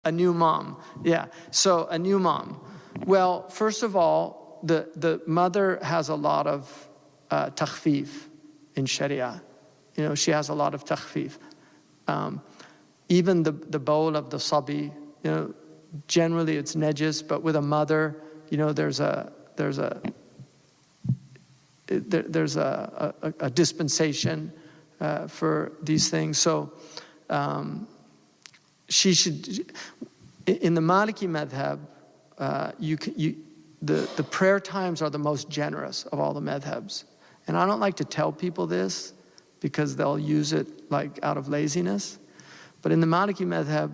A new mom, yeah. So a new mom. Well, first of all, the mother has a lot of takhfif in Sharia. You know, she has a lot of takhfif. Even the bowl of the sabi, you know, generally it's najis, but with a mother, you know, there's a dispensation for these things. So she should, in the Maliki madhab, the prayer times are the most generous of all the madhabs. And I don't like to tell people this because they'll use it like out of laziness. But in the Maliki madhab,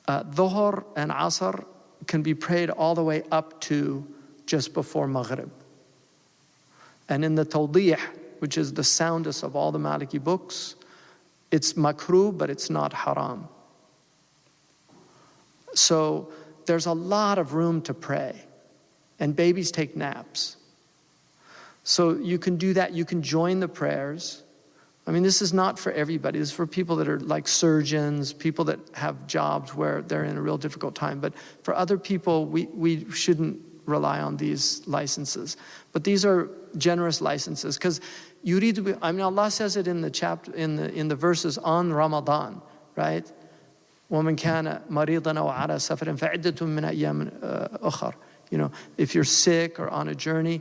Dhuhr and Asr can be prayed all the way up to just before Maghrib. And in the Tawdih, which is the soundest of all the Maliki books, it's makruh, but it's not haram. So there's a lot of room to pray. And babies take naps. So you can do that. You can join the prayers. I mean, this is not for everybody. This is for people that are like surgeons, people that have jobs where they're in a real difficult time. But for other people, we shouldn't rely on these licenses. But these are generous licenses because I mean, Allah says it in the chapter, in the verses on Ramadan, right? وَمَنْ كَانَ مَرِيضًا أَوْ عَلَى سَفَرٍ فَعِدَّةٌ مِنْ أَيَّامٍ أُخَرٍ. You know, if you're sick or on a journey,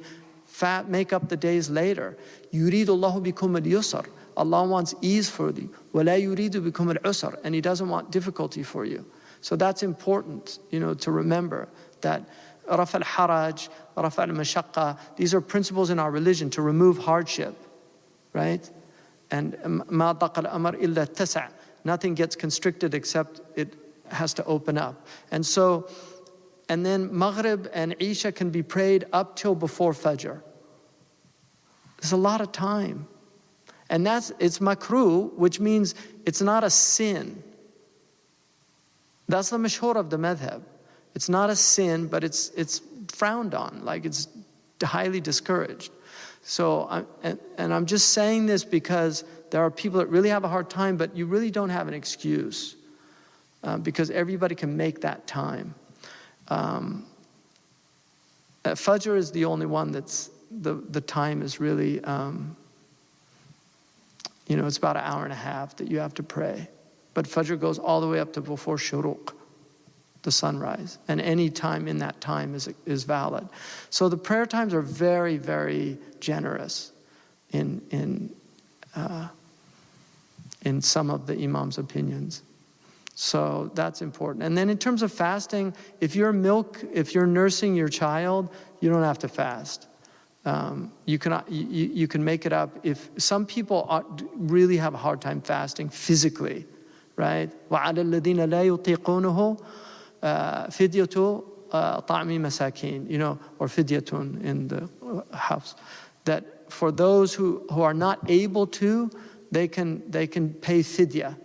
make up the days later. يُرِيدُ اللَّهُ بِكُمُ الْيُسْرَ. Allah wants ease for you. وَلَا يُرِيدُ بِكُمُ الْعُسْرَ. And He doesn't want difficulty for you. So that's important, you know, to remember that رَفَعَ الْحَرَجِ, رَفَعَ الْمَشَقَّةِ, these are principles in our religion to remove hardship, right? And مَا ضَقَ الْأَمْرِ إِلَّا اتَّسَعَ. Nothing gets constricted except it has to open up. And so, and then Maghrib and Isha can be prayed up till before Fajr. There's a lot of time. And it's makruh, which means it's not a sin. That's the mashhur of the madhab. It's not a sin, but it's frowned on, like it's highly discouraged. So, and I'm just saying this because there are people that really have a hard time, but you really don't have an excuse because everybody can make that time. Fajr is the only one that's, the time is really, you know, it's about an hour and a half that you have to pray. But Fajr goes all the way up to before shuruq, the sunrise. And any time in that time is valid. So the prayer times are very, very generous in some of the imams' opinions. So that's important. And then in terms of fasting, if you're nursing your child, you don't have to fast. You can make it up. If some people really have a hard time fasting physically, right? وَعَلَى الَّذِينَ لَا يُطِيقُونَهُ فِدْيَةُ طَعْمِ مَسَاكِينَ, you know, or fidyatun in the house. That for those who are not able to, they can pay fidya,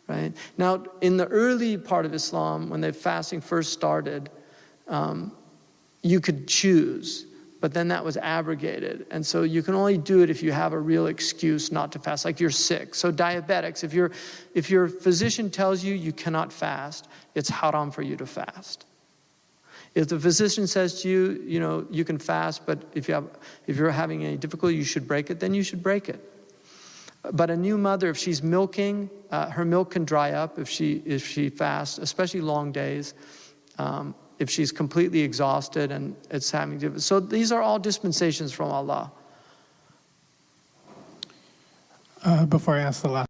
right? Now, in the early part of Islam, when the fasting first started, you could choose, but then that was abrogated. And so you can only do it if you have a real excuse not to fast, like you're sick. So diabetics, if your physician tells you you cannot fast, it's haram for you to fast. If the physician says to you, you know, you can fast, but if you're having any difficulty, you should break it, then you should break it. But a new mother, if she's milking, her milk can dry up if she fasts, especially long days. If she's completely exhausted and it's having to. So these are all dispensations from Allah. Before I ask the last